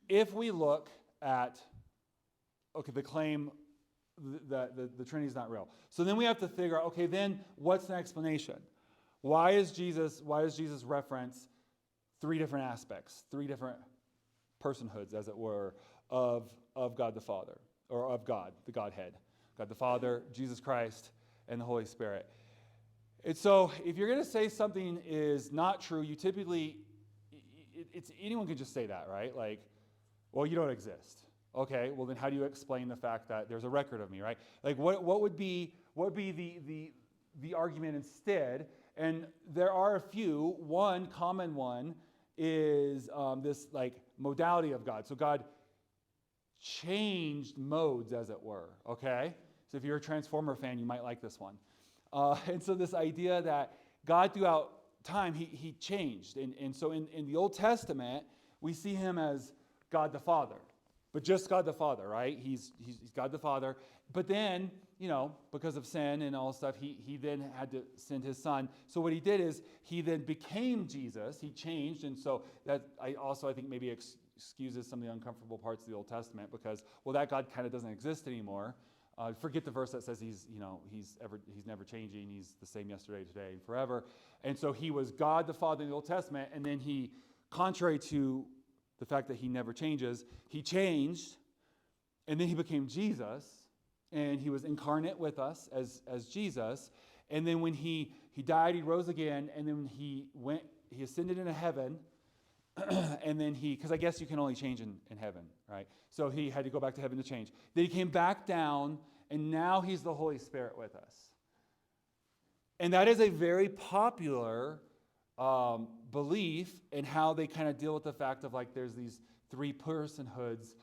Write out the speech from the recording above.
if we look at, okay, the claim that the Trinity is not real. So then we have to figure out, okay, then what's the explanation? Why does Jesus reference three different aspects, three different personhoods, as it were, of God the Father, or of God, the Godhead? God the Father, Jesus Christ, and the Holy Spirit. And so if you're going to say something is not true, you typically, anyone can just say that, right? Like, well, you don't exist. Okay, well then how do you explain the fact that there's a record of me, right? Like what would be the argument instead? And there are a few. One common one is this like modality of God. So God changed modes, as it were, okay? So if you're a Transformer fan, you might like this one. And so this idea that God throughout time, he changed. And so in the Old Testament, we see him as God the Father. But just God the Father, right? He's God the Father. But then, because of sin and all stuff, he then had to send his son. So what he did is he then became Jesus. He changed. And so that I think maybe excuses some of the uncomfortable parts of the Old Testament because, well, that God kind of doesn't exist anymore. Forget the verse that says he's never changing. He's the same yesterday, today, and forever. And so he was God the Father in the Old Testament. And then he, contrary to the fact that he never changes, he changed, and then he became Jesus, and he was incarnate with us as Jesus. And then when he died, he rose again, and then he ascended into heaven, and then because I guess you can only change in heaven, right? So he had to go back to heaven to change. Then he came back down, and now he's the Holy Spirit with us. And that is a very popular belief in how they kind of deal with the fact of like there's these three personhoods